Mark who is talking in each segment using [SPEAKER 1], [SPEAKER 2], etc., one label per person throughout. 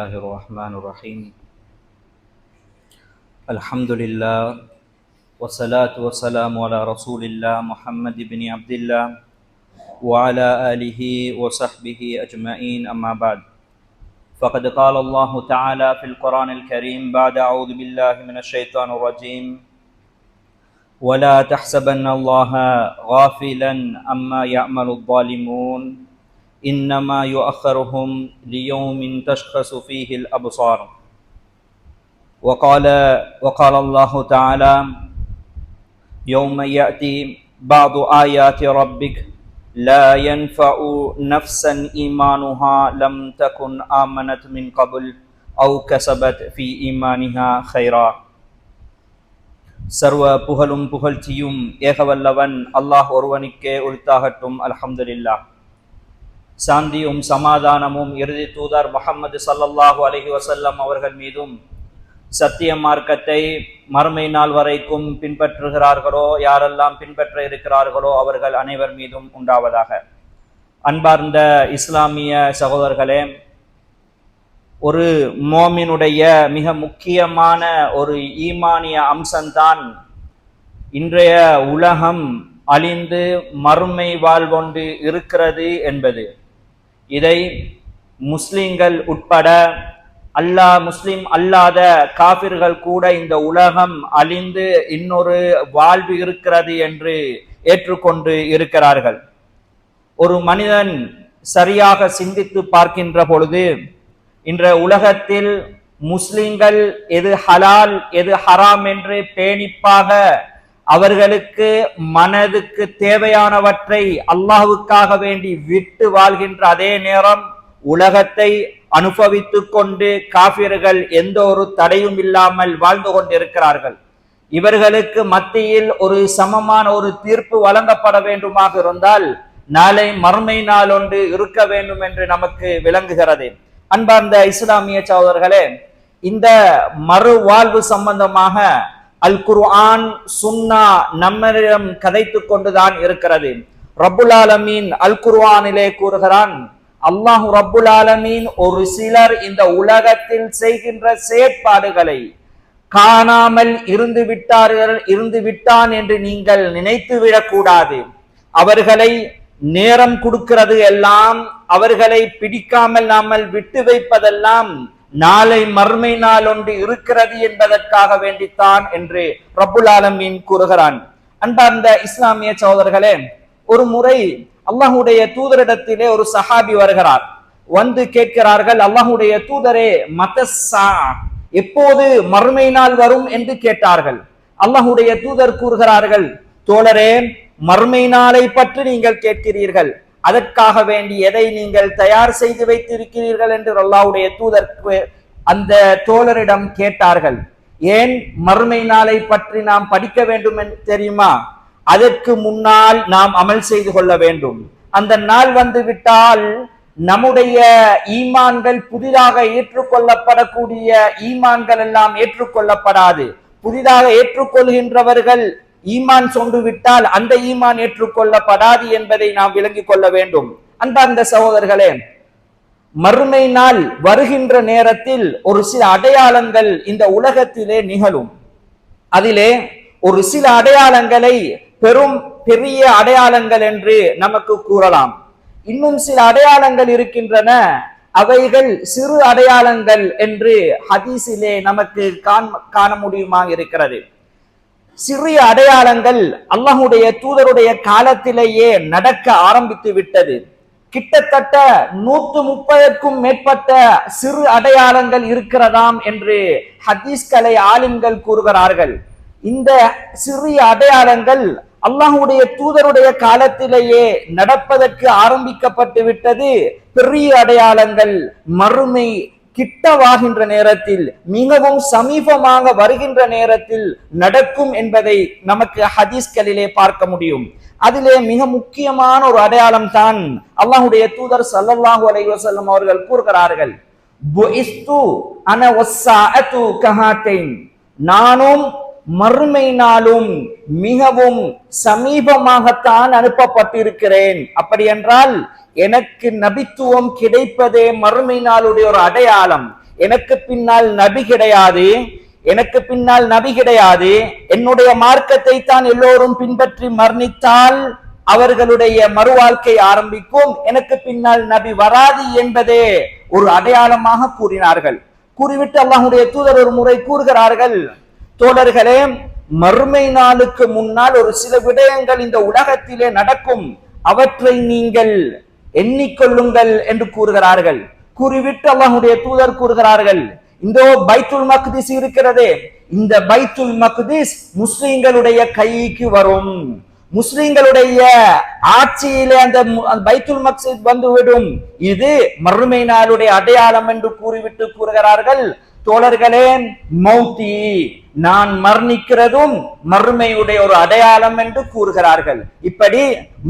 [SPEAKER 1] الله الرحمن الرحيم الحمد لله والصلاة والسلام على رسول الله محمد بن عبد الله وعلى آله وصحبه أجمعين أما بعد فقد قال الله تعالى في القرآن الكريم بعد أعوذ بالله من الشيطان الرجيم ولا تحسبن الله غافلا عما يعمل الظالمون إنما يؤخرهم ليوم تشخص فيه الأبصار وقال الله تعالى يوم يأتي بعض آيات ربك لا ينفع نفسا إيمانها لم تكن آمنت من قبل أو كسبت في إيمانها خيرا சர்வ புகழும் புகழ்ச்சியும் ஏகவல்லவன் அல்லாஹ் ஒருவனுக்கே உரித்தாகட்டும். அல்ஹம்துலில்லாஹ். சாந்தியும் சமாதானமும் இறுதி தூதர் முஹம்மது ஸல்லல்லாஹு அலைஹி வஸல்லம் அவர்கள் மீதும் சத்திய மார்க்கத்தை மறுமை நாள் வரைக்கும் பின்பற்றுகிறார்களோ யாரெல்லாம் பின்பற்ற இருக்கிறார்களோ அவர்கள் அனைவர் மீதும் உண்டாவதாக. அன்பார்ந்த இஸ்லாமிய சகோதரர்களே, ஒரு மோமினுடைய மிக முக்கியமான ஒரு ஈமானிய அம்சம்தான் இன்றைய உலகம் அழிந்து மறுமை வாழ்வொன்று இருக்கிறது என்பது. இதை முஸ்லிம்கள் உட்பட முஸ்லிம் அல்லாத காபிர்கள் கூட இந்த உலகம் அழிந்து இன்னொரு வாழ்வு இருக்கிறது என்று ஏற்றுக்கொண்டு இருக்கிறார்கள். ஒரு மனிதன் சரியாக சிந்தித்து பார்க்கின்ற பொழுது இன்றைய உலகத்தில் முஸ்லிம்கள் எது ஹலால் எது ஹராம் என்று பேணிப்பாக அவர்களுக்கு மனதுக்கு தேவையானவற்றை அல்லாஹ்வுக்காக வேண்டி விட்டு வாழ்கின்ற அதே நேரம் உலகத்தை அனுபவித்துக் கொண்டு காபிர்கள் எந்த ஒரு தடையும் இல்லாமல் வாழ்ந்து கொண்டிருக்கிறார்கள். இவர்களுக்கு மத்தியில் ஒரு சமமான ஒரு தீர்ப்பு வழங்கப்பட வேண்டுமாக இருந்தால் நாளை மறுமை நாள் ஒன்று இருக்க வேண்டும் என்று நமக்கு விளங்குகிறது. அன்பார்ந்த இஸ்லாமிய சகோதரர்களே, இந்த மறு வாழ்வு சம்பந்தமாக அல் குர்ஆன் சுன்னா நம்மிடம் கதைத்து கொண்டுதான் இருக்கிறது. ரப்புல் ஆலமீன் அல் குர்ஆனிலே கூறுகிறான், அல்லாஹ் ரப்புல் ஆலமீன் ஒரு சிலர் இந்த உலகத்தில் செய்கின்ற செயற்பாடுகளை காணாமல் இருந்து விட்டான் என்று நீங்கள் நினைத்து விடக்கூடாது. அவர்களை நேரம் கொடுக்கிறது எல்லாம், அவர்களை பிடிக்காமல் நாமல் விட்டு வைப்பதெல்லாம் நாளை மறுமை நாள் ஒன்று இருக்கிறது என்பதற்காக வேண்டித்தான் என்று ரப்புல் ஆலமீன் கூறுகிறான். அன்பார்ந்த இஸ்லாமிய சகோதரர்களே, ஒரு முறை அல்லாஹுடைய தூதரிடத்திலே ஒரு சஹாபி வருகிறார். வந்து கேட்கிறார்கள், அல்லாஹுடைய தூதரே, மத்தஸ்ஸா, எப்போது மறுமை நாள் வரும் என்று கேட்டார்கள். அல்லாஹுடைய தூதர் கூறுகிறார்கள், தோழரே, மறுமை நாளை பற்றி நீங்கள் கேட்கிறீர்கள், அதற்காக வேண்டி எதை நீங்கள் தயார் செய்து வைத்திருக்கிறீர்கள் என்று அல்லாஹ்வுடைய தூதர் அந்த தோழரிடம் கேட்டார்கள். ஏன் மறுமை நாளை பற்றி நாம் படிக்க வேண்டும் என்று தெரியுமா? அதற்கு முன்னால் நாம் அமல் செய்து கொள்ள வேண்டும். அந்த நாள் வந்து விட்டால் நம்முடைய ஈமான்கள் புதிதாக ஏற்றுக்கொள்ளப்படக்கூடிய ஈமான்கள் எல்லாம் ஏற்றுக்கொள்ளப்படாது. புதிதாக ஏற்றுக்கொள்கின்றவர்கள் ஈமான் சொண்டு விட்டால் அந்த ஈமான் ஏற்றுக்கொள்ளப்படாது என்பதை நாம் விளங்கிக் கொள்ள வேண்டும். அன்பார்ந்த சகோதரர்களே, மறுமை நாள் வருகின்ற நேரத்தில் ஒரு சில அடையாளங்கள் இந்த உலகத்திலே நிகழும். அதிலே ஒரு சில அடையாளங்களை பெரிய அடையாளங்கள் என்று நமக்கு கூறலாம். இன்னும் சில அடையாளங்கள் இருக்கின்றன, அவைகள் சிறு அடையாளங்கள் என்று ஹதீஸிலே நமக்கு காண முடியுமாக இருக்கிறது. சிறிய அடையாளங்கள் அல்லாஹ்வுடைய தூதருடைய காலத்திலேயே நடக்க ஆரம்பித்து விட்டது. கிட்டத்தட்ட 130க்கும் மேற்பட்ட சிறு அடையாளங்கள் இருக்கிறதாம் என்று ஹதீஸ்களை ஆலிம்கள் கூறுகிறார்கள். இந்த சிறிய அடையாளங்கள் அல்லாஹ்வுடைய தூதருடைய காலத்திலேயே நடப்பதற்கு ஆரம்பிக்கப்பட்டு விட்டது. பெரிய அடையாளங்கள் மறுமை கிட்டவாகின்ற நேரத்தில், மிகவும் சமீபமாக வருகின்ற நேரத்தில் நடக்கும் என்பதை நமக்கு ஹதீஸ்களிலே பார்க்க முடியும். அதிலே மிக முக்கியமான ஒரு அடையாளம் தான் அல்லாஹ்வுடைய தூதர் ஸல்லல்லாஹு அலைஹி வஸல்லம் அவர்கள் கூறுகிறார்கள், புஇஸ்து அன வஸ்ஸாஅத்து கஹாத்தைன், நானும் மறுமை நாளும் மிகவும் சமீபமாகத்தான் அனுப்பப்பட்டிருக்கிறேன். அப்படி என்றால் எனக்கு நபித்துவம் கிடைப்பதே மறுமை நாளுடைய ஒரு அடையாளம். எனக்கு பின்னால் நபி கிடையாது, எனக்கு பின்னால் நபி கிடையாது, என்னுடைய மார்க்கத்தை தான் எல்லோரும் பின்பற்றி மரணித்தால் அவர்களுடைய மறுவாழ்க்கை ஆரம்பிக்கும், எனக்கு பின்னால் நபி வராது என்பதே ஒரு அடையாளமாக கூறினார்கள். கூறிவிட்டு அல்லாஹ்வுடைய தூதர் ஒரு முறை கூறுகிறார்கள், தோழர்களே, மறுமை நாளுக்கு முன்னால் ஒரு சில விடயங்கள் இந்த உலகத்திலே நடக்கும், அவற்றை நீங்கள் எண்ணிக்கொள்ளுங்கள் என்று கூறுகிறார்கள். கூறிவிட்டு அல்லாஹ்வுடைய தூதர் கூறுகிறார்கள், இந்த பைத்துல் மக்திஸ் இருக்கிறதே, இந்த பைத்துல் மக்திஸ் முஸ்லிம்களுடைய கைக்கு வரும், முஸ்லிம்களுடைய ஆட்சியிலே அந்த பைத்துல் மக்திஸ் வந்துவிடும், இது மறுமை நாளுடைய அடையாளம் என்று கூறிவிட்டு கூறுகிறார்கள், தோழர்களே, மௌத்தி நான் மரணிக்கிறதும் மறுமையுடைய ஒரு அடையாளம் என்று கூறுகிறார்கள். இப்படி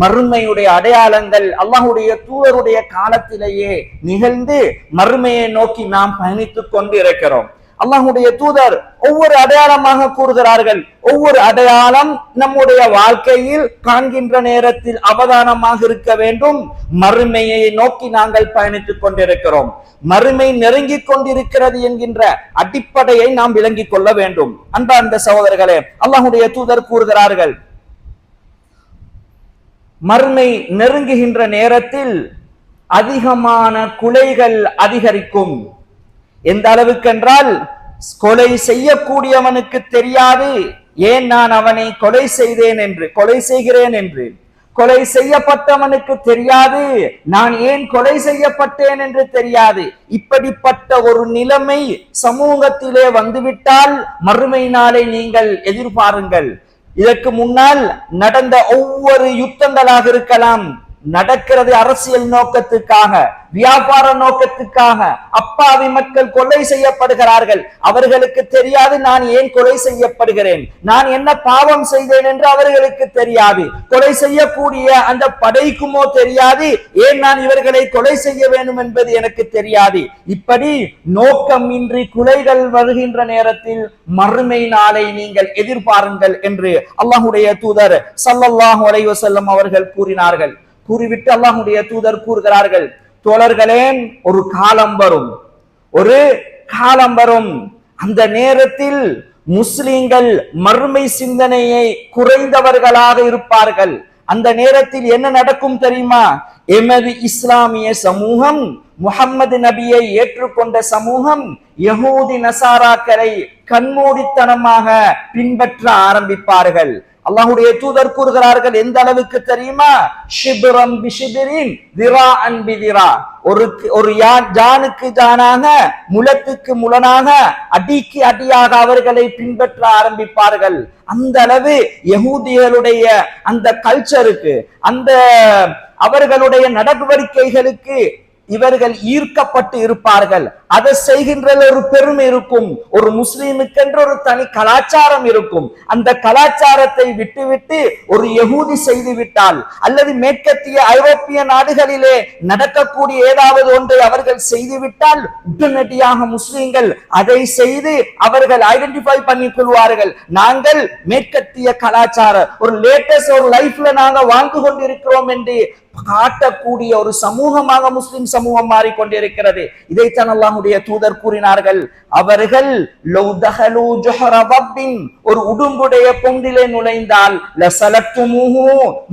[SPEAKER 1] மறுமையுடைய அடையாளங்கள் அல்லாஹ்வுடைய தூதருடைய காலத்திலேயே நிகழ்ந்து மறுமையை நோக்கி நாம் பயணித்துக் கொண்டு இருக்கிறோம். அல்லாஹ்வுடைய தூதர் ஒவ்வொரு அடையாளமாக கூறுகிறார்கள். ஒவ்வொரு அடையாளம் நம்முடைய வாழ்க்கையில் காண்கின்ற நேரத்தில் அவதானமாக இருக்க வேண்டும். மறுமையை நோக்கி நாங்கள் பயணித்துக் கொண்டிருக்கிறோம், மறுமை நெருங்கிக் கொண்டிருக்கிறது என்கின்ற அடிப்படையை நாம் விளங்கிக் கொள்ள வேண்டும். அன்பார்ந்த சகோதரர்களே, அல்லாஹ்வுடைய தூதர் கூறுகிறார்கள், மறுமை நெருங்குகின்ற நேரத்தில் அதிகமான கொலைகள் அதிகரிக்கும். எந்த அளவுக்கு என்றால், கொலை செய்யக்கூடியவனுக்கு தெரியாது ஏன் நான் அவனை கொலை செய்தேன் என்று, கொலை செய்கிறேன் என்று. கொலை செய்யப்பட்டவனுக்கு தெரியாது நான் ஏன் கொலை செய்யப்பட்டேன் என்று தெரியாது. இப்படிப்பட்ட ஒரு நிலைமை சமூகத்திலே வந்துவிட்டால் மறுமை நாளை நீங்கள் எதிர்பாருங்கள். இதற்கு முன்னால் நடந்த ஒவ்வொரு யுத்தங்களாக இருக்கலாம், நடக்கிறது அரசியல் நோக்கத்துக்காக, வியாபார நோக்கத்துக்காக அப்பாவி மக்கள் கொலை செய்யப்படுகிறார்கள். அவர்களுக்கு தெரியாது நான் ஏன் கொலை செய்யப்படுகிறேன், நான் என்ன பாவம் செய்தேன் என்று அவர்களுக்கு தெரியாது. கொலை செய்யக்கூடிய அந்த படைக்குமோ தெரியாது ஏன் நான் இவர்களை கொலை செய்ய வேண்டும் என்பது எனக்கு தெரியாது. இப்படி நோக்கமின்றி கொலைகள் வருகின்ற நேரத்தில் மறுமை நாளை நீங்கள் எதிர்பாருங்கள் என்று அல்லாஹ்வுடைய தூதர் ஸல்லல்லாஹு அலைஹி வஸல்லம் அவர்கள் கூறினார்கள். கூறிவிட்டு அல்லாஹ்வுடைய தூதர் கூறுகிறார்கள், தோழர்களே, ஒரு காலம் வரும், ஒரு காலம் வரும், அந்த நேரத்தில் முஸ்லிம்கள் மறுமை சிந்தனையை குறைந்தவர்களாக இருப்பார்கள். அந்த நேரத்தில் என்ன நடக்கும் தெரியுமா? எமது இஸ்லாமிய சமூகம், முஹம்மது நபியை ஏற்றுக்கொண்ட சமூகம் யஹூதி நசாராக்களை கண்மூடித்தனமாக பின்பற்ற ஆரம்பிப்பார்கள். அல்லாஹ்வுடைய தூதர் கூறுகிறார்கள், எந்த அளவுக்கு தெரியுமா? ஷிப்ரம் பிஷிபிரின் திராஅன் பிதிரா, ஒரு ஜானுக்கு ஜானாக, முலத்துக்கு முலனாக, அடிக்கு அடியாக அவர்களை பின்பற்ற ஆரம்பிப்பார்கள். அந்த அளவு யஹூதிகளுடைய அந்த கல்ச்சருக்கு, அந்த அவர்களுடைய நடவடிக்கைகளுக்கு இவர்கள் ஈர்க்கப்பட்டு இருப்பார்கள். அதை செய்கின்ற ஒரு பெருமை இருக்கும். ஒரு முஸ்லீமுக்கென்று ஒரு தனி கலாச்சாரம் இருக்கும். அந்த கலாச்சாரத்தை விட்டுவிட்டு ஒரு யகூதி செய்து விட்டால், அல்லது மேற்கத்திய ஐரோப்பிய நாடுகளிலே நடக்கக்கூடிய ஏதாவது ஒன்றை அவர்கள் செய்துவிட்டால் உடனடியாக முஸ்லீம்கள் அதை செய்து அவர்கள் ஐடென்டிஃபை பண்ணிக் கொள்வார்கள். நாங்கள் மேற்கத்திய கலாச்சார ஒரு லேட்டஸ்ட் ஒரு லைஃப்ல நாங்கள் வாழ்ந்து கொண்டிருக்கிறோம் என்று காட்டக்கூடிய ஒரு சமூகமாக முஸ்லிம் சமூகம் மாறிக்கொண்டிருக்கிறது. இதைத்தான் அல்லாஹ்வுடைய தூதர் கூறினார்கள். அவர்கள் ஒரு உடும்புடைய பொந்திலே நுழைந்தால்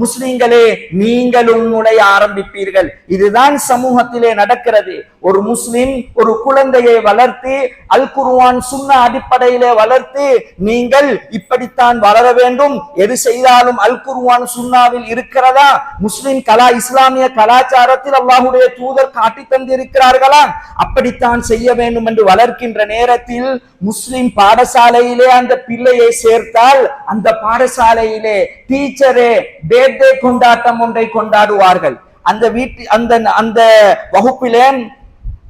[SPEAKER 1] முஸ்லிம்களே நீங்களும் நுழைய ஆரம்பிப்பீர்கள். இதுதான் சமூகத்திலே நடக்கிறது. ஒரு முஸ்லிம் ஒரு குழந்தையை வளர்த்து அல் குர்ஆன் சுன்னா அடிப்படையிலே வளர்த்து, நீங்கள் இப்படித்தான் வளர வேண்டும், எது செய்தாலும் அல் குர்ஆன் சுன்னாவில் இருக்கிறதா, முஸ்லிம் இஸ்லாமிய கலாச்சாரத்தில் அல்லாஹ்வுடைய தூதர் காட்டி தந்திருக்கிறார்களா, அப்படித்தான் செய்ய வேண்டும் என்று வளர்க்கின்ற நேரத்தில் முஸ்லிம் பாடசாலையிலே அந்த பிள்ளையை சேர்த்தால் அந்த பாடசாலையிலே டீச்சரே பர்த்டே கொண்டாட்டம் ஒன்றை கொண்டாடுவார்கள். அந்த அந்த வகுப்பிலே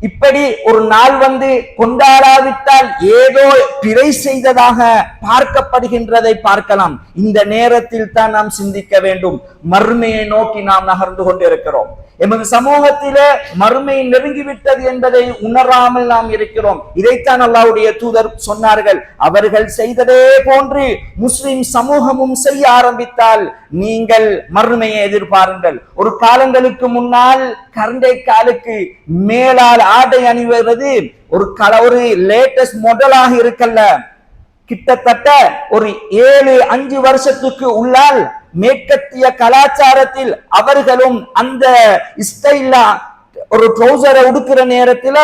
[SPEAKER 1] இப்படி ஒரு நாள் வந்து கொண்டாடாவிட்டால் ஏதோ பிழை செய்ததாக பார்க்கப்படுகின்றதை பார்க்கலாம். இந்த நேரத்தில் தான் நாம் சிந்திக்க வேண்டும். மறுமையை நோக்கி நாம் நகர்ந்து கொண்டிருக்கிறோம்.
[SPEAKER 2] எமது சமூகத்திலே மறுமை நெருங்கிவிட்டது என்பதை உணராமல் நாம் இருக்கிறோம். இதைத்தான் அல்லாஹ்வுடைய தூதர் சொன்னார்கள். அவர்கள் செய்ததே போன்று முஸ்லிம் சமூகமும் செய்ய ஆரம்பித்தால் நீங்கள் மறுமையை எதிர்பாருங்கள். ஒரு காலங்களுக்கு முன்னால் கரண்டை காலுக்கு மேலால் ஆடை அணிவது ஒரு லேட்டஸ்ட் மாடலாக இருக்கல்ல. கிட்டத்தட்ட ஒரு 7-5 வருஷத்துக்கு உள்ளால் மேற்கத்திய கலாச்சாரத்தில் அவர்களும் அந்த ஸ்டைலா ஒரு ட்ரௌசரை உடுக்கிற நேரத்துல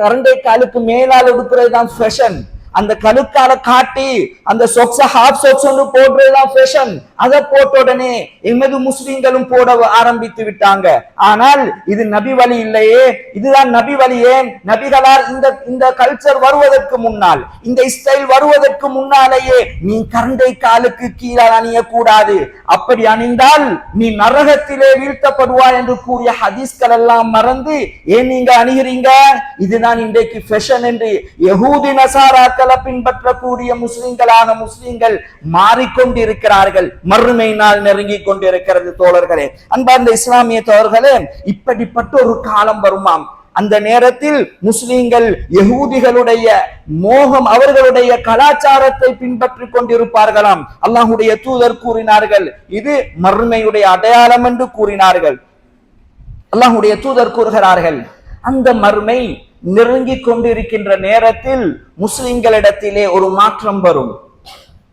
[SPEAKER 2] கரண்டை காலுக்கு மேலால் உடுக்கிறது தான் ஃபேஷன். அந்த கழுக்கால காட்டி அந்த சொக்ஸ ஹாஃப் சொக்ஸ் போடுறதுதான் ஃபேஷன். அதை போட்ட உடனே எமது முஸ்லிம்களும் போட ஆரம்பித்து விட்டாங்க. ஆனால் இது நபி வழி இல்லையே, இதுதான் நபி வழியே. நபிகளால் இந்த கல்ச்சர் வருவதற்கு முன்னால், இந்த ஸ்டைல் வருவதற்கு முன்னாலேயே நீ கரண்டை காலுக்கு கீழே அணியக்கூடாது, அப்படி அணிந்தால் நீ நரகத்திலே வீழ்த்தப்படுவாய் என்று கூறிய ஹதீஸ்கள் எல்லாம் மறந்து ஏன் நீங்க அணிகிறீங்க, இதுதான் இன்றைக்கு ஃபேஷன் என்று யஹூதி நசாராக்களை பின்பற்றக்கூடிய முஸ்லிம்கள் மாறிக்கொண்டிருக்கிறார்கள். மறுமை நாள் நெருங்கி கொண்டிருக்கிறது தோழர்களே, அன்பார்ந்த இஸ்லாமிய தோழர்களே. இப்படிப்பட்ட ஒரு காலம் வருமாம். அந்த நேரத்தில் முஸ்லிம்கள் யஹூதிகளுடைய மோகம், அவர்களுடைய கலாச்சாரத்தை பின்பற்றிக் கொண்டிருப்பார்களாம். அல்லாஹ்வுடைய தூதர் கூறினார்கள், இது மறுமையுடைய அடையாளம் என்று கூறினார்கள். அல்லாஹ்வுடைய தூதர் கூறுகிறார்கள், அந்த மறுமை நெருங்கி கொண்டிருக்கின்ற நேரத்தில் முஸ்லிம்களிடத்திலே ஒரு மாற்றம் வரும்.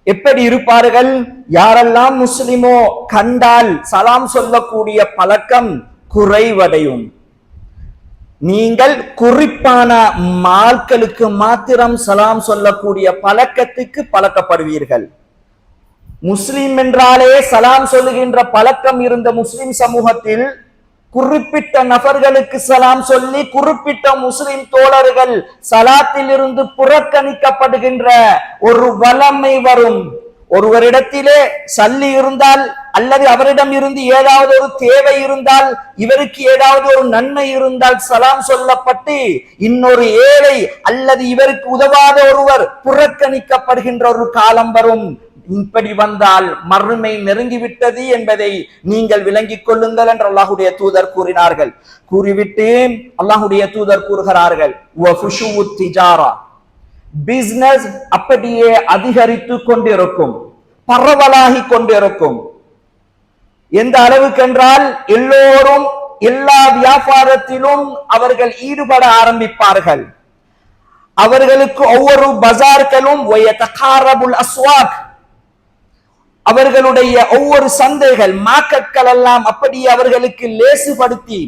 [SPEAKER 2] எப்படி இருப்பார்கள்? யாரெல்லாம் முஸ்லிமோ கண்டால் சலாம் சொல்லக்கூடிய பழக்கம் குறைவடையும். நீங்கள் குறிப்பான ஆட்களுக்கு மாத்திரம் சலாம் சொல்லக்கூடிய பழக்கத்துக்கு பழக்கப்படுவீர்கள். முஸ்லிம் என்றாலே சலாம் சொல்லுகின்ற பழக்கம் இருந்த முஸ்லிம் சமூகத்தில் குறிப்பிட்ட நபர்களுக்கு சலாம் சொல்லி குறிப்பிட்ட முஸ்லிம் தோழர்கள் சலாத்தில் இருந்து புறக்கணிக்கப்படுகின்ற ஒரு வளமை வரும். ஒருவரிடத்திலே சல்லி இருந்தால் அல்லது அவரிடம் இருந்து ஏதாவது ஒரு தேவை இருந்தால், இவருக்கு ஏதாவது ஒரு நன்மை இருந்தால் சலாம் சொல்லப்பட்டு இன்னொரு ஏழை அல்லது இவருக்கு உதவாத ஒருவர் புறக்கணிக்கப்படுகின்ற ஒரு காலம் வரும். இப்படி வந்தால் மறுமை நெருங்கிவிட்டது என்பதை நீங்கள் விளங்கிக் கொள்ளுங்கள் என்று அல்லாஹ்வுடைய தூதர் கூறினார்கள். கூறிவிட்டு அல்லாஹ்வுடைய தூதர் கூறுகிறார்கள், பிசினஸ் அப்படியே அதிகரித்து கொண்டிருக்கும், பரவலாகி கொண்டிருக்கும். எந்த அளவுக்கு என்றால் எல்லோரும் எல்லா வியாபாரத்திலும் அவர்கள் ஈடுபட ஆரம்பிப்பார்கள். அவர்களுக்கு ஒவ்வொரு பஜார்களும் அவர்களுடைய ஒவ்வொரு சந்தைகள் மார்க்கெட்கள் எல்லாம் அப்படியே அவர்களுக்கு லேசுபடுத்தி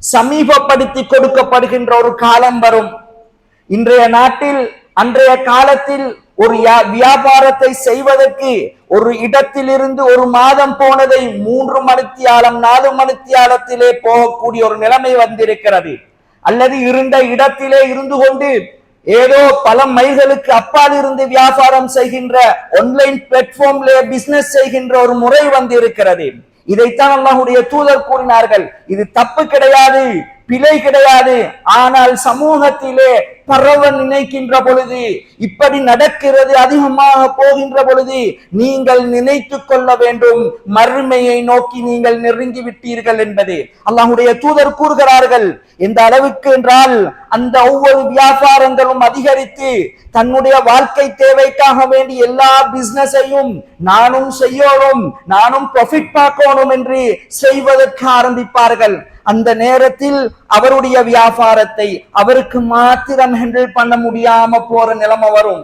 [SPEAKER 2] சமீபப்படுத்தி கொடுக்கப்படுகின்ற ஒரு காலம் வரும். இன்றைய நாட்டில் அன்றைய காலத்தில் ஒரு வியாபாரத்தை செய்வதற்கு ஒரு இடத்திலிருந்து ஒரு மாதம் போனதை 3 மணித்தியாலம் 4 மணித்தியாலத்திலே போகக்கூடிய ஒரு நிலைமை வந்திருக்கிறது. அல்லது இருந்த இடத்திலே இருந்து கொண்டு ஏதோ பல மைல்களுக்கு அப்பால் இருந்து வியாபாரம் செய்கின்ற ஆன்லைன் பிளாட்ஃபார்ம்ல பிசினஸ் செய்கின்ற ஒரு முறை வந்து இருக்கிறது. இதைத்தான் அல்லாஹ்வுடைய தூதர் கூறினார்கள், இது தப்பு கிடையாது, பிழை கிடையாது. ஆனால் சமூகத்திலே பரவ நினைக்கின்ற பொழுது, இப்படி நடக்கிறது அதிகமாக போகின்ற பொழுது நீங்கள் நினைத்து கொள்ள வேண்டும், மறுமையை நோக்கி நீங்கள் நெருங்கி விட்டீர்கள் என்பது. அல்லாஹ்வுடைய தூதர் கூறுகிறார்கள், எந்த அளவுக்கு என்றால் அந்த ஒவ்வொரு வியாபாரங்களும் அதிகரித்து தன்னுடைய வாழ்க்கை தேவைக்காக வேண்டி எல்லா பிசினஸையும் நானும் செய்யணும், நானும் ப்ராஃபிட் பார்க்கணும் என்று செய்வதற்கு ஆரம்பிப்பார்கள். அந்த நேரத்தில் அவருடைய வியாபாரத்தை அவருக்கு மாத்திரம் ஹேண்டில் பண்ண முடியாம போற நிலைமை வரும்,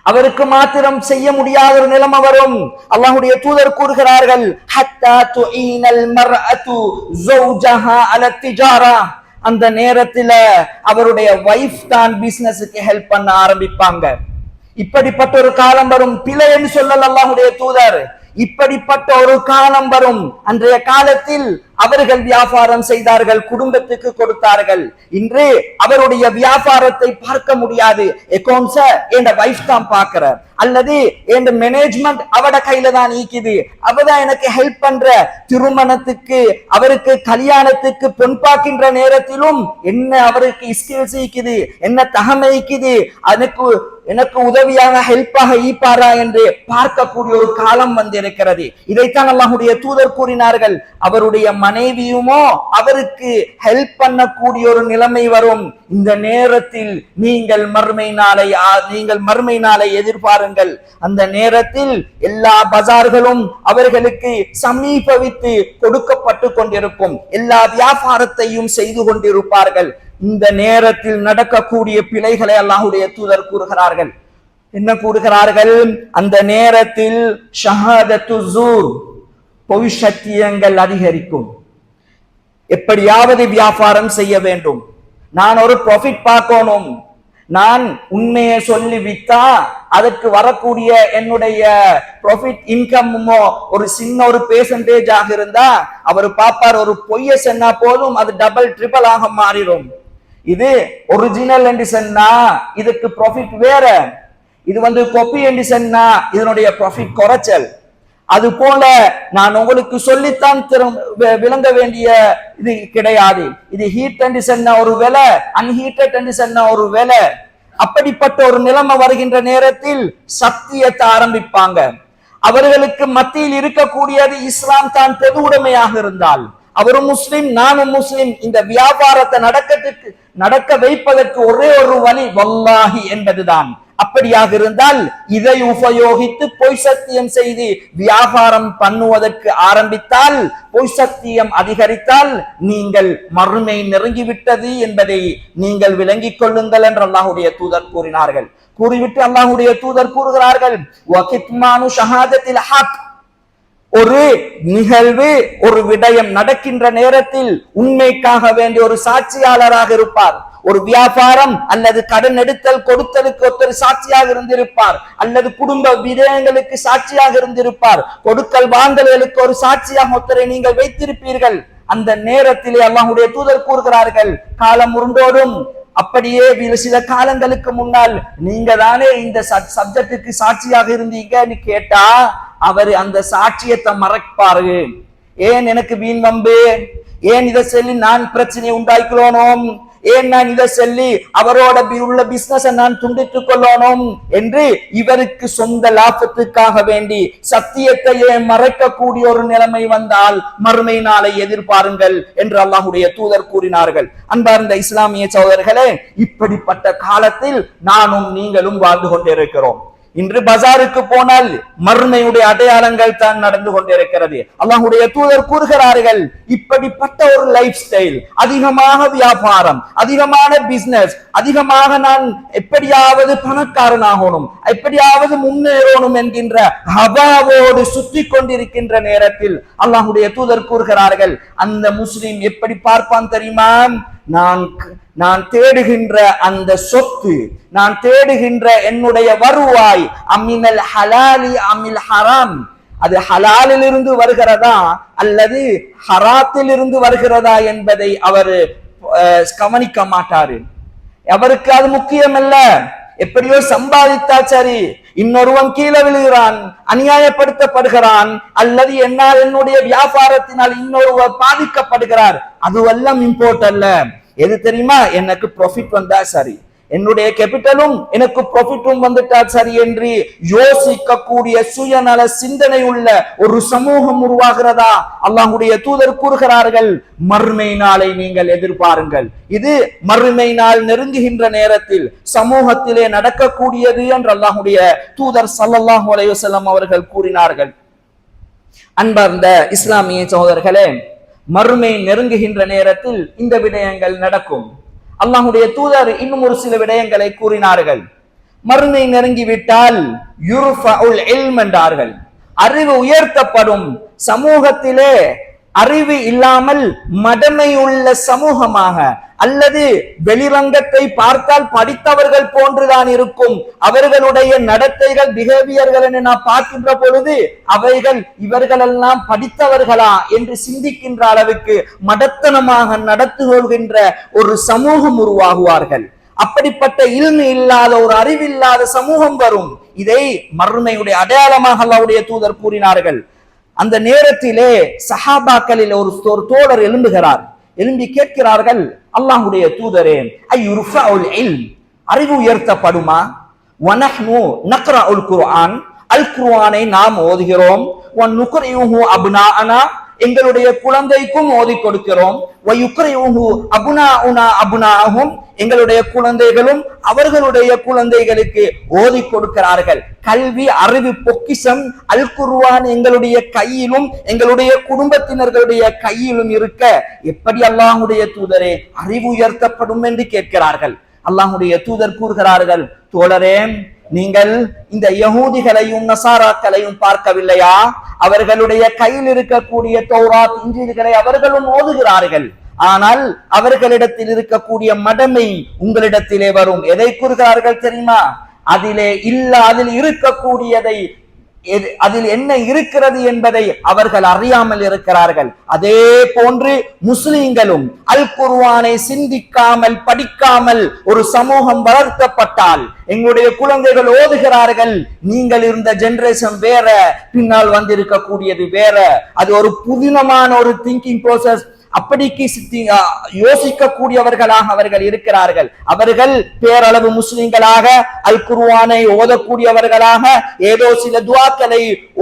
[SPEAKER 2] அவருக்கு மாத்திரம் செய்ய முடியாத ஒரு நிலைமை வரும். அல்லாஹ்வுடைய தூதர் கூறுகிறார்கள், ஹத்தா துஈனல் மர்அத்து ஜௌஜஹா அலா திஜாரா, அந்த நேரத்துல அவருடைய வைஃப் தான் பிசினஸுக்கு ஹெல்ப் பண்ண ஆரம்பிப்பாங்க. இப்படிப்பட்ட ஒரு காலம் வரும். பிழை என்று சொல்லல அல்லாஹ்வுடைய தூதர், இப்படிப்பட்ட ஒரு காலம் வரும். அன்றைய காலத்தில் அவர்கள் வியாபாரம் செய்தார்கள், குடும்பத்துக்கு கொடுத்தார்கள். இன்று அவருடைய வியாபாரத்தை பார்க்க முடியாது. அக்கவுண்ட்ஸ என் வைஃப் தான் பார்க்கிற, அல்லது என் மேனேஜ்மெண்ட் அவட கையில தான் ஈக்குது, அவதான் எனக்கு ஹெல்ப் பண்ற. திருமணத்துக்கு அவருக்கு கல்யாணத்துக்கு பொன் பார்க்கின்ற நேரத்திலும் என்ன அவருக்கு ஸ்கில்ஸ் ஈக்குது, என்ன தகமை ஈக்குது, எனக்கு உதவியாக ஹெல்ப்பாக ஈப்பாரா என்று பார்க்கக்கூடிய ஒரு காலம் வந்திருக்கிறது. இதைத்தான் அல்லாஹ்வுடைய தூதர் கூறினார்கள். அவருடைய மனைவியுமோ அவருக்கு ஹெல்ப் பண்ணக்கூடிய ஒரு நிலைமை வரும். இந்த நேரத்தில் நீங்கள் மறுமை நாளை எதிர்பாருங்கள். அந்த நேரத்தில் எல்லா பஜார்களும் அவர்களுக்கு சமீபவித்து கொடுக்கப்பட்டு கொண்டிருக்கும். எல்லா வியாபாரத்தையும் செய்து கொண்டிருப்பார்கள். இந்த நேரத்தில் நடக்கக்கூடிய பிழைகளை அல்லாஹ்வுடைய தூதர் கூறுகிறார்கள். என்ன கூறுகிறார்கள்? அந்த நேரத்தில் ஷஹாதத்து ஸூர், பொய் சத்தியங்கள் அதிகரிக்கும். எப்படியாவது வியாபாரம் செய்ய வேண்டும், நான் ஒரு ப்ராஃபிட் பார்க்கணும், நான் உண்மையை சொல்லி வித்தா அதற்கு வரக்கூடிய என்னுடைய ப்ராஃபிட் இன்கம்மோ ஒரு சின்ன ஒரு பெர்சன்டேஜ் ஆக இருந்தா அவர் பாப்பார், ஒரு பொய்ய சொன்னா போதும் அது டபுள் ட்ரிபிள் ஆக மாறிடும். இது ஒரிஜினல் என்று சொன்னா இதுக்கு ப்ராஃபிட் வேற, இது காப்பி என்று சொன்னா இதனுடைய ப்ராஃபிட் குறைச்சல். அது போல நான் உங்களுக்கு சொல்லித்தான் விளங்க வேண்டிய இது கிடையாது. இது ஹீட் என்று சொன்ன ஒரு விலை, அன்ஹீட்டட் என்று சொன்ன ஒரு விலை. அப்படிப்பட்ட ஒரு நிலைமை வருகின்ற நேரத்தில் சத்தியத்தை ஆரம்பிப்பாங்க. அவர்களுக்கு மத்தியில் இருக்கக்கூடியது இஸ்லாம் தான் பொது உடைமையாக இருந்தால், அவரும் முஸ்லிம் நானும் முஸ்லிம், இந்த வியாபாரத்தை நடக்க வைப்பதற்கு ஒரே ஒரு வழி வல்லாஹி என்பதுதான். அப்படியாக இருந்தால் இதை உபயோகித்து பொய் சத்தியம் செய்து வியாபாரம் பண்ணுவதற்கு ஆரம்பித்தால், பொய் சத்தியம் அதிகரித்தால் நீங்கள் மறுமை நெருங்கிவிட்டது என்பதை நீங்கள் விளங்கிக் கொள்ளுங்கள் என்று அல்லாஹ்வுடைய தூதர் கூறினார்கள். கூறிவிட்டு அல்லாஹ்வுடைய தூதர் கூறுகிறார்கள், வகித்மானு ஷஹாதத்தில் ஹக், ஒரு நிகழ்வு ஒரு விடயம் நடக்கின்ற நேரத்தில் உண்மைக்காக வேண்டிய ஒரு சாட்சியாளராக இருப்பார். ஒரு வியாபாரம் அல்லது கடன் எடுத்தல் கொடுத்தலுக்கு ஒருத்தர் சாட்சியாக இருந்திருப்பார், அல்லது குடும்ப விடயங்களுக்கு சாட்சியாக இருந்திருப்பார், கொடுக்கல் வாங்கல்களுக்கு ஒரு சாட்சியாக ஒருத்தரை நீங்கள் வைத்திருப்பீர்கள். அந்த நேரத்திலே அல்லாஹ்வுடைய தூதர் கூறுகிறார்கள், காலம் உருண்டோடும். அப்படியே சில காலங்களுக்கு முன்னால் நீங்க தானே இந்த சப்ஜெக்டுக்கு சாட்சியாக இருந்தீங்கன்னு கேட்டா அவர் அந்த சாட்சியத்தை மறைப்பாரு. ஏன் எனக்கு வீண் வம்பு, ஏன் இதை சொல்லி நான் பிரச்சனையை உண்டாக்கணும், ஏன் நான் இதை சொல்லி அவரோட உள்ள பிசினஸ் நான் துண்டித்துக் கொள்ளணும் என்று இவருக்கு சொந்த லாபத்துக்காக வேண்டி சத்தியத்தையே மறைக்கக்கூடிய ஒரு நிலைமை வந்தால் மறுமை நாளை எதிர்பாருங்கள் என்று அல்லாஹ்வுடைய தூதர் கூறினார்கள். அன்பார்ந்த இஸ்லாமிய சகோதரர்களே, இப்படிப்பட்ட காலத்தில் நானும் நீங்களும் வாழ்ந்து கொண்டிருக்கிறோம். இன்று பஜாருக்கு போனால் மறுமையுடைய அடையாளங்கள் தான் நடந்து கொண்டிருக்கிறது. அல்லாஹ்வுடைய தூதர் கூறுகிறார்கள், இப்படிப்பட்ட ஒரு லைஃப் ஸ்டைல், அதிகமாக வியாபாரம், அதிகமான பிசினஸ், அதிகமாக நான் எப்படியாவது பணக்காரனாகணும், எப்படியாவது முன்னேறணும் என்கின்ற ஹவாவோடு சுற்றி கொண்டிருக்கின்ற நேரத்தில் அல்லாஹ்வுடைய தூதர் கூறுகிறார்கள், அந்த முஸ்லிம் எப்படி பார்ப்பான் தெரியுமா? நான் தேடுகின்ற அந்த சொத்து, நான் தேடுகின்ற என்னுடைய வருவாய், அமினல் ஹலாலி அமில் ஹராம், அது ஹலாலில் இருந்து வருகிறதா அல்லது ஹராத்தில் இருந்து வருகிறதா என்பதை அவர் கவனிக்க மாட்டாரு. அவருக்கு அது முக்கியம் அல்ல. எப்படியோ சம்பாதித்தா சரி, இன்னொருவன் கீழே விழுகிறான், அநியாயப்படுத்தப்படுகிறான், அல்லது என்னால் என்னுடைய வியாபாரத்தினால் இன்னொருவர் பாதிக்கப்படுகிறார், அதுவெல்லாம் இம்போர்ட் அல்ல. எது தெரியுமா? எனக்கு ப்ராஃபிட் வந்தா சரி, என்னுடைய கேபிட்டலும் எனக்கு ப்ராஃபிட்டும் வந்துட்டா சரி என்று யோசிக்கக்கூடிய சுயநல சிந்தனை உள்ள ஒரு சமூகம் உருவாகிறதா? அல்லாஹ்வுடைய தூதர் கூறுகிறார்கள், மறுமை நாளை நீங்கள் எதிர்பாருங்கள். இது மறுமை நாள் நெருங்குகின்ற நேரத்தில் சமூகத்திலே நடக்கக்கூடியது என்று அல்லாஹ்வுடைய தூதர் ஸல்லல்லாஹு அலைஹி வஸல்லம் அவர்கள் கூறினார்கள். அன்பார்ந்த இஸ்லாமிய சகோதரர்களே, மறுமை நெருங்குகின்ற நேரத்தில் இந்த விடயங்கள் நடக்கும். அல்லாஹ்வுடைய தூதர் இன்னும் ஒரு சில விடயங்களை கூறினார்கள். மறுமை நெருங்கிவிட்டால் யுர்ஃபஉல் இல்ம் என்றார்கள், அறிவு உயர்த்தப்படும். சமூகத்திலே அறிவு இல்லாமல் மடமை உள்ள சமூகமாக அல்லது வெளிரங்கத்தை பார்த்தால் படித்தவர்கள் போன்றுதான் இருக்கும். அவர்களுடைய நடத்தைகள், பிஹேவியர்கள் என்று நான் பார்க்கின்ற பொழுது அவைகள் இவர்களெல்லாம் படித்தவர்களா என்று சிந்திக்கின்ற அளவுக்கு மடத்தனமாக நடத்து கொள்கின்ற ஒரு சமூகம் உருவாகுவார்கள். அப்படிப்பட்ட இல்மு இல்லாத ஒரு அறிவில்லாத சமூகம் வரும். இதை மறுமையுடைய அடையாளமாக அல்லாஹ்வுடைய தூதர் கூறினார்கள். அந்த நேரத்திலே சஹாபாக்களில் ஒரு தோழர் எழும்புகிறார். எழும்பி கேட்கிறார்கள், அல்லாஹ்வுடைய தூதரே, ஐயுர்ஃபஉல் இல்ம், அறிவு உயர்த்தப்படுமா? வனஹ்னு நக்ரஉல் குர்ஆன், அல் குர்ஆனை நாம் ஓதுகிறோம், வனுக்ரியுஹு அப்னாஅனா, எங்களுடைய குழந்தைக்கும் ஓதி கொடுக்கிறோம். எங்களுடைய குழந்தைகளும் அவர்களுடைய குழந்தைகளுக்கு ஓதி கொடுக்கிறார்கள். கல்வி அறிவு பொக்கிஷம் அல் குர்ஆன் எங்களுடைய கையிலும் எங்களுடைய குடும்பத்தினர்களுடைய கையிலும் இருக்க எப்படி அல்லாஹ்வுடைய தூதரே அறிவு உயர்த்தப்படும் என்று கேட்கிறார்கள். அல்லாஹ்வுடைய தூதர் கூறுகிறார்கள், தோழரே, நீங்கள் இந்த யஹூதிகளையும் நசாராக்களையும் பார்க்கவில்லையா? அவர்களுடைய கையில் இருக்கக்கூடிய தௌராத் இன்ஜீல்களை அவர்களும் ஓதுகிறார்கள். ஆனால் அவர்களிடத்தில் இருக்கக்கூடிய மடமை உங்களிடத்திலே வரும். எதை கூறுகிறார்கள் தெரியுமா? அதில் இருக்கக்கூடியதை, அதில் என்ன இருக்கிறது என்பதை அவர்கள் அறியாமல் இருக்கிறார்கள். அதே போன்று முஸ்லிம்களும் அல் குர்ஆனை சிந்திக்காமல் படிக்காமல் ஒரு சமூகம் வளர்க்கப்பட்டால், எங்களுடைய குழந்தைகள் ஓதுகிறார்கள், நீங்கள் இருந்த ஜெனரேஷன் வேற, பின்னால் வந்திருக்கக்கூடியது வேற. அது ஒரு புதினமான ஒரு திங்கிங் ப்ரோசஸ். அப்படிக்கு யோசிக்கக்கூடியவர்களாக அவர்கள் இருக்கிறார்கள். அவர்கள் பேரளவு முஸ்லிம்களாக அல் குர்ஆனை ஓதக்கூடியவர்களாக ஏதோ சில துஆக்களை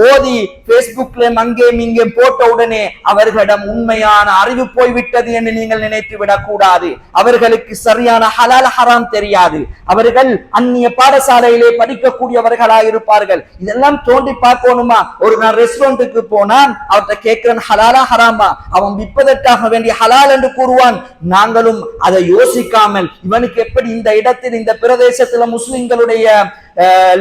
[SPEAKER 2] ஓதி பேஸ்புக்ல அங்கே இங்கே போட்ட உடனே அவர்களிடம் உண்மையான அறிவு போய்விட்டது என்று நீங்கள் நினைத்து விடக் கூடாது. அவர்களுக்கு சரியான ஹலால் ஹராம் தெரியாது. அவர்கள் அந்நிய பாடசாலையிலே படிக்கக்கூடியவர்களாக இருப்பார்கள். இதெல்லாம் தோண்டி பார்க்கணுமா? ஒரு நான் ரெஸ்டாரண்ட்டுக்கு போனான், அவர்கிட்ட கேட்கிறேன் ஹலாலா ஹராமா, அவன் விற்பதற்காக வேண்டிய ஹலால் என்று கூறுவான். நாங்களும் அதை யோசிக்காமல் இவனுக்கு எப்படி இந்த இடத்தில் இந்த பிரதேசத்தில் முஸ்லிம்களுடைய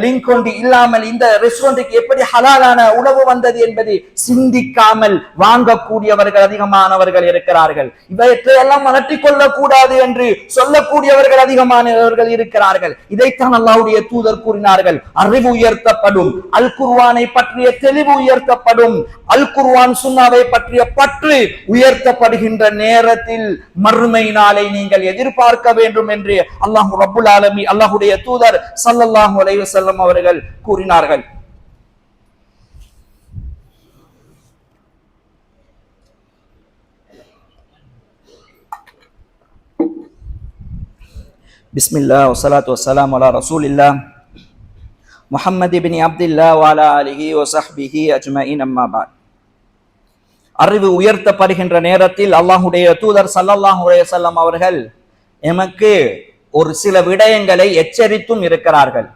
[SPEAKER 2] லிங்க் கொண்டு இல்லாமல் இந்த ரெஸ்டாரண்ட்டுக்கு எப்படி ஹலாலான உணவு வந்தது என்பதை சிந்திக்காமல் வாங்கக்கூடியவர்கள் அதிகமானவர்கள் இருக்கிறார்கள். இவற்றையெல்லாம் அலட்டிக் கொள்ளக்கூடாது என்று சொல்லக்கூடியவர்கள் அதிகமானவர்கள் இருக்கிறார்கள். இதைத்தான் அல்லாஹ்வுடைய தூதர் கூறினார்கள், அறிவு உயர்த்தப்படும், அல் குர்ஆனை பற்றிய தெளிவு உயர்த்தப்படும், அல் குர்ஆன் சுன்னாவை பற்றிய பற்று உயர்த்தப்படுகின்ற நேரத்தில் மறுமை நாளை நீங்கள் எதிர்பார்க்க வேண்டும் என்று அல்லாஹ் ரப்புல் ஆலமீன் அல்லாஹ்வுடைய தூதர் ஸல்லல்லாஹு அலைஹி வஸல்லம் அவர்கள் கூறினார்கள். பிஸ்மில்லாஹ் வஸ்ஸலாத்து வஸ்ஸலாமு அலா ரசூலில்லாஹ் முஹம்மது இப்னு அப்துல்லாஹ் வ அலா ஆலிஹி வ ஸஹ்பிஹி அஜ்மஈன். அம்மா பஅத். அறிவு உயர்த்தப்படுகின்ற நேரத்தில் அல்லாஹ்வுடைய தூதர் ஸல்லல்லாஹு அலைஹி வஸல்லம் அவர்கள் எமக்கு ஒரு சில விடயங்களை எச்சரித்தும் இருக்கிறார்கள்.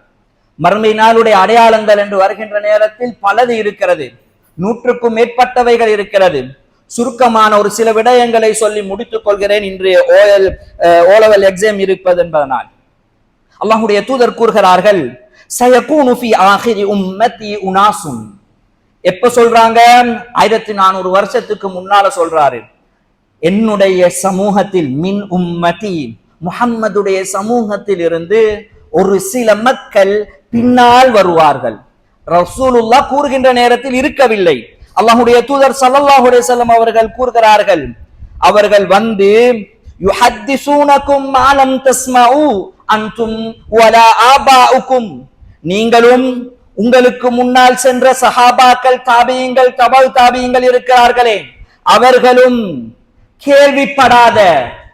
[SPEAKER 2] மறுமை நாளுடைய அடையாளங்கள் என்று வருகின்ற நேரத்தில் பலது இருக்கிறது, 100க்கும் மேற்பட்டவைகள் இருக்கிறது. சுருக்கமான ஒரு சில விடயங்களை சொல்லி முடித்துக் கொள்கிறேன். இன்று ஓலவல் எக்ஸாம் இருப்பது என்பதனால் அல்லாஹ்வுடைய தூதர் கூறுகிறார்கள், சயகூனு ஃபீ ஆகிரி உம்மத்தி உனாசுன். எப்ப சொல்றாங்க? 1400 வருஷத்துக்கு முன்னால சொல்றாரு. என்னுடைய சமூகத்தில், மின் உம்மதி, முஹம்மதுடைய சமூகத்தில் இருந்து ஒரு சில மக்கள் பின்னால் வருவார்கள். ரசூலுல்லாஹ் கூறுகின்ற நேரத்தில் இருக்கவில்லை. அல்லாஹ்வுடைய தூதர் ஸல்லல்லாஹு அலைஹி வஸல்லம் அவர்கள் கூறுகிறார்கள், அவர்கள் வந்து யுஹத்திஸூனகும் மா லம் தஸ்மஉ அன்தும் வலா ஆபாஉக்கும், நீங்களும் உங்களுக்கு முன்னால் சென்ற சஹாபாக்கள், தாபியீங்கள், தபல் தாபியீங்கள் இருக்கிறார்களே, அவர்களும் கேள்விப்படாத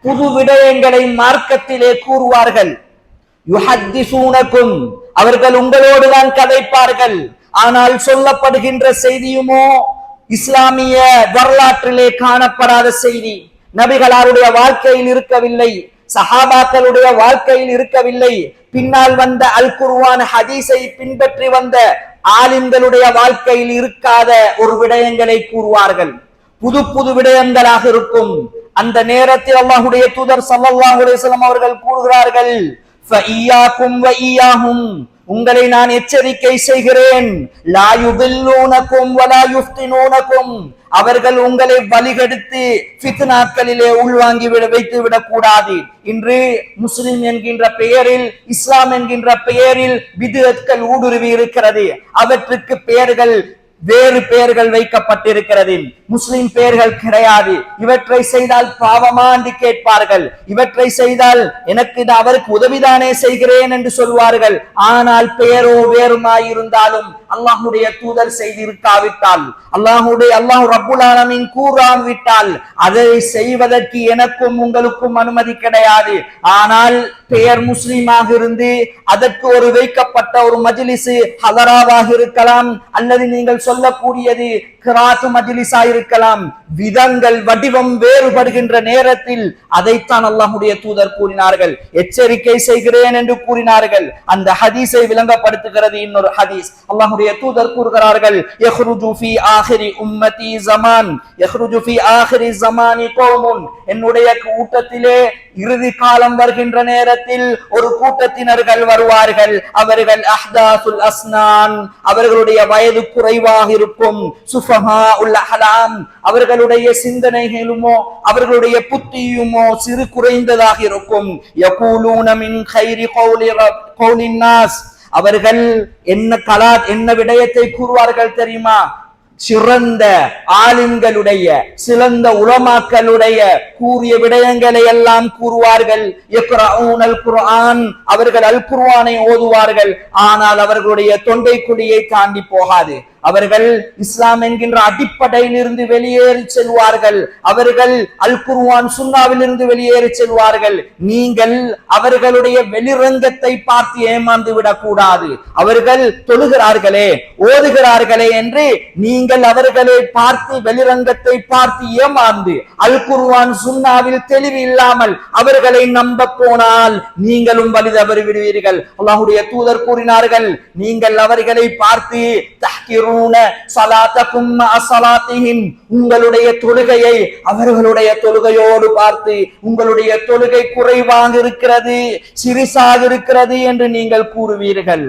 [SPEAKER 2] புது விடயங்களை மார்க்கத்திலே கூறுவார்கள். யுஹத்திஸூனகும், அவர்கள் உங்களோடு தான் கதைப்பார்கள். ஆனால் சொல்லப்படுகின்ற செய்தியுமோ இஸ்லாமிய வரலாற்றிலே காணப்படாத செய்தி, நபிகளாருடைய வாழ்க்கையில் இருக்கவில்லை, சஹாபாக்களுடைய வாழ்க்கையில் இருக்கவில்லை. பின்னால் வந்த அல் குர்ஆன் ஹதீஸை பின்பற்றி வந்த ஆலிம்களுடைய வாழ்க்கையில் இருக்காத ஒரு விடயங்களை கூறுவார்கள். புது புது விடயங்களாக இருக்கும். அந்த நேரத்தில் அல்லாஹ்வுடைய தூதர் ஸல்லல்லாஹு அலைஹி வஸல்லம் அவர்கள் கூறுகிறார்கள், ஃபஇய்யாக்கும் வ இய்யாஹும், உங்களை நான் எச்சரிக்கை செய்கிறேன். லா யுதில்லூனகும் வலா யுஃப்தினூனகும், அவர்கள் உங்களை வழிகெடுத்து ஃபித்னாக்களிலே உள்வாங்கி வைத்து விடக்கூடாது. இன்று முஸ்லிம் என்கின்ற பெயரில், இஸ்லாம் என்கின்ற பெயரில் பித்அத்கள் ஊடுருவி இருக்கிறது. அவற்றுக்கு பெயர்கள், வேறு பெயர்கள் வைக்கப்பட்டிருக்கிறது. முஸ்லிம் பெயர்கள் கிடையாது. இவற்றை செய்தால் பாவமா என்று கேட்பார்கள். இவற்றை செய்தால் எனக்கு அவருக்கு உதவிதானே செய்கிறேன் என்று சொல்வார்கள். ஆனால் பெயரோ வேறுமாயிருந்தாலும் அல்லாஹ்வுடைய தூதர் செய்திருக்காவிட்டால், அல்லாஹ் ரப்புல் ஆலமீன் கூறாவிட்டால் அதை செய்வதற்கு எனக்கும் உங்களுக்கும் அனுமதி கிடையாது. ஆனால் பெயர் முஸ்லீமாக இருந்து அதற்கு ஒரு வைக்கப்பட்ட ஒரு மஜ்லிஸ் ஹலராவாக இருக்கலாம், அல்லது நீங்கள் சொல்லக்கூடியது கிராத் மஜ்லிஸா இருக்கலாம், விதங்கள் வடிவம் வேறுபடுகின்ற நேரத்தில் அதைத்தான் அல்லாஹ்வுடைய தூதர் கூறினார்கள். எச்சரிக்கை செய்கிறேன் என்று கூறினார்கள். அந்த ஹதீஸை விளங்கப்படுத்துகிறது இன்னொரு ஹதீஸ். அல்லாஹ்வுடைய தூதர் கூறுகிறார்கள், யஹ்ருஜு ஃபீ ஆகிரி உம்மதி ஸமான், யஹ்ருஜு ஃபீ ஆகிரி ஸமானி கௌமுன், என்னுடைய கூட்டத்திலே இறுதி காலம் வருகின்ற நேரத்தில் ஒரு கூட்டத்தினர்கள் வருவார்கள். அவர்கள் அஹ்தாசுல் அஸ்னான், அவர்களுடைய வயது குறைவாக இருக்கும், சுஃபஹா உல் அஹ்லாம், அவர்களுடைய சிந்தனைகளுமோ அவர்களுடைய புத்தியுமோ சிறு குறைந்ததாக இருக்கும். யகூலூன மின் கைரி கௌலின் நாஸ், அவர்கள் என்ன விடயத்தை கூறுவார்கள் தெரியுமா? சிறந்த ஆலிம்களுடைய சிறந்த உலமாக்களுடைய கூறிய விடயங்களை எல்லாம் கூறுவார்கள். யக்ரஊனல் குர்ஆன், அவர்கள் அல் குர்ஆனை ஓதுவார்கள். ஆனால் அவர்களுடைய தொண்டை குழியை தாண்டி போகாது. அவர்கள் இஸ்லாம் என்கின்ற அடிப்படையில் இருந்து வெளியேறி செல்வார்கள். அவர்கள் அல் குர்ஆன் சுன்னாவில் இருந்து வெளியேறி செல்வார்கள். நீங்கள் அவர்களுடைய வெளிரங்கத்தை பார்த்து ஏமாந்து விடக்கூடாது. அவர்கள் தொழுகிறார்களே ஓதுகிறார்களே என்று நீங்கள் அவர்களை பார்த்து வெளிரங்கத்தை பார்த்து ஏமாந்து அல் குர்ஆன் சுன்னாவில் தெளிவு இல்லாமல் அவர்களை நம்ப போனால் நீங்களும் வழி தவறி விடுவீர்கள். அல்லாஹ்வுடைய தூதர் கூறினார்கள், நீங்கள் அவர்களை பார்த்து தஹ்கிரு சலாத்தகும் அஸலாத்திஹிம், உங்களுடைய தொழுகையை அவர்களுடைய தொழுகையோடு பார்த்து உங்களுடைய தொழுகை குறைவாக இருக்கிறது, சிறிசாக இருக்கிறது என்று நீங்கள் கூறுவீர்கள்.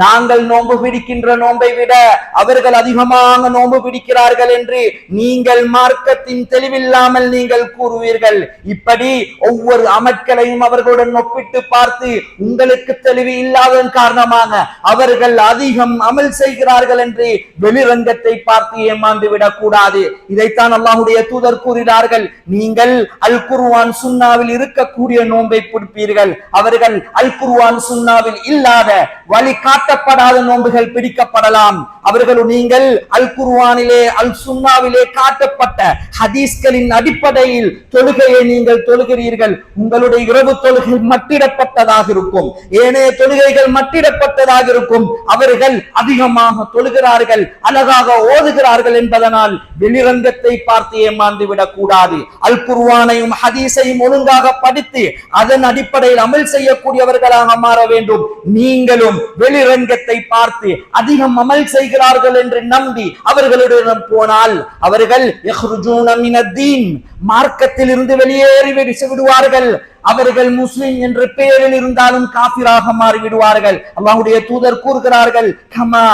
[SPEAKER 2] நாங்கள் நோன்பு பிடிக்கின்ற நோன்பை விட அவர்கள் அதிகமாக நோன்பு பிடிக்கிறார்கள் என்று நீங்கள் மார்க்கத்தின் தெளிவில்லாமல் நீங்கள் கூறுவீர்கள். இப்படி ஒவ்வொரு அமல்களையும் அவர்களுடன் ஒப்பிட்டு பார்த்து உங்களுக்கு தெளிவு இல்லாததன் காரணமாக அவர்கள் அதிகம் அமல் செய்கிறார்கள் என்று வெளிரங்கத்தை பார்த்து ஏமாந்து விடக் கூடாது. இதைத்தான் அல்லாஹ்வுடைய தூதர் கூறினார்கள், நீங்கள் அல் குர்ஆன் சுன்னாவில் இருக்கக்கூடிய நோன்பை பிடிப்பீர்கள். அவர்கள் அல் குர்ஆன் சுன்னாவில் இல்லாத வழி காட்டப்படாத நோன்புகள் பிடிக்கப்படலாம். அவர்கள் நீங்கள் அல் குர்ஆனிலே அல் சுன்னாவிலே காட்டப்பட்ட ஹதீஸ்களின் அடிப்படையில் தொழுகையை நீங்கள் தொழுகிறீர்கள். உங்களுடைய இரவு தொழுகை மட்டிடப்பட்டதாக இருக்கும், ஏனைய தொழுகைகள் மட்டிடப்பட்டதாக இருக்கும். அவர்கள் அதிகமாக தொழுகிறார்கள், அழகாக ஓதுகிறார்கள் என்பதனால் வெளிரங்கத்தை பார்த்து ஏமாந்து விடக் கூடாது. அல் குர்ஆனையும் ஹதீஸையும் ஒழுங்காக படித்து அதன் அடிப்படையில் அமல் செய்யக்கூடியவர்களாக மாற வேண்டும். நீங்களும் வெளிரங்கத்தை பார்த்து அதிகம் அமல் செய்கிறார்கள் என்று நம்பி அவர்களிடம் போனால் அவர்கள் யஹ்ருஜூன மினத்தீன், மார்க்கத்தில் இருந்து வெளியேறி விடுவார்கள். அவர்கள் முஸ்லிம் என்ற பெயரில் இருந்தாலும் காபிராக மாறிவிடுவார்கள். அல்லாஹ்வுடைய தூதர் கூறுகிறார்கள், கமா,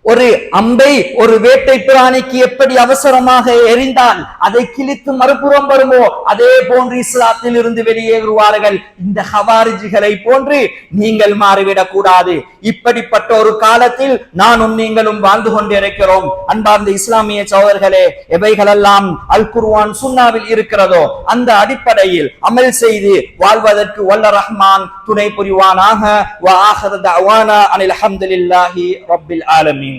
[SPEAKER 2] ஒரு அம்பை ஒரு வேட்டை பிராணிக்கு எப்படி அவசரமாக எறிந்தால் அதை கிழித்து மறுபுறம் வருமோ அதே போன்று இஸ்லாத்தில் இருந்து வெளியேறுவார்கள். இந்த ஹவாரிஜிகளை போன்று நீங்கள் மாறிவிடக் கூடாது. இப்படிப்பட்ட ஒரு காலத்தில் நானும் நீங்களும் வாழ்ந்து கொண்டிருக்கிறோம். அன்பார்ந்த இஸ்லாமிய சகோதரர்களே, எவைகளெல்லாம் அல் குர்ஆன் சுன்னாவில் இருக்கிறதோ அந்த அடிப்படையில் அமல் செய்து வாழ்வதற்கு வல்ல ரஹ்மான் துணை புரிவானாக. வ ஆகிரு தஅவானா அனில் ஹம்துலில்லாஹி ரப்பில் ஆலமீன்.